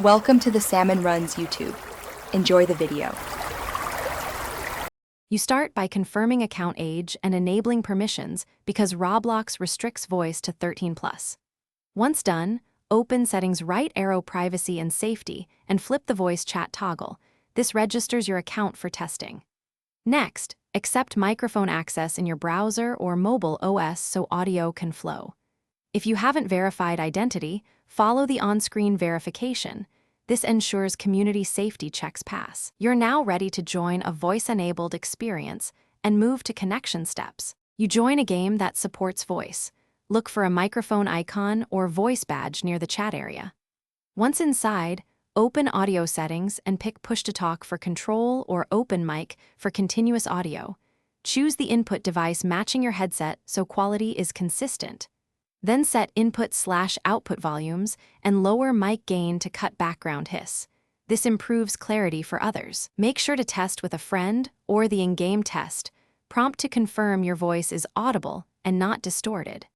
Welcome to the Salmon Runs YouTube. Enjoy the video. You start by confirming account age and enabling permissions because Roblox restricts voice to 13+. Once done, open Settings right arrow Privacy and Safety and flip the voice chat toggle. This registers your account for testing. Next, accept microphone access in your browser or mobile OS so audio can flow. If you haven't verified identity, follow the on-screen verification. This ensures community safety checks pass. You're now ready to join a voice-enabled experience and move to connection steps. You join a game that supports voice. Look for a microphone icon or voice badge near the chat area. Once inside, open audio settings and pick push-to-talk for control or open mic for continuous audio. Choose the input device matching your headset so quality is consistent. Then set input/output volumes and lower mic gain to cut background hiss. This improves clarity for others. Make sure to test with a friend or the in-game test. Prompt to confirm your voice is audible and not distorted.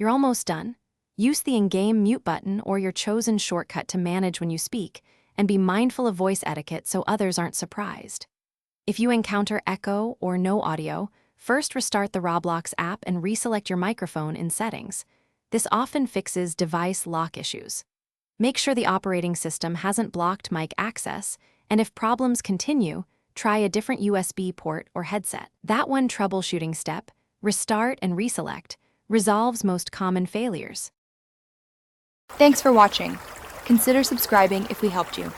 You're almost done. Use the in-game mute button or your chosen shortcut to manage when you speak, and be mindful of voice etiquette so others aren't surprised. If you encounter echo or no audio, first restart the Roblox app and reselect your microphone in settings. This often fixes device lock issues. Make sure the operating system hasn't blocked mic access, and if problems continue, try a different USB port or headset. That one troubleshooting step, restart and reselect, resolves most common failures. Thanks for watching. Consider subscribing if we helped you.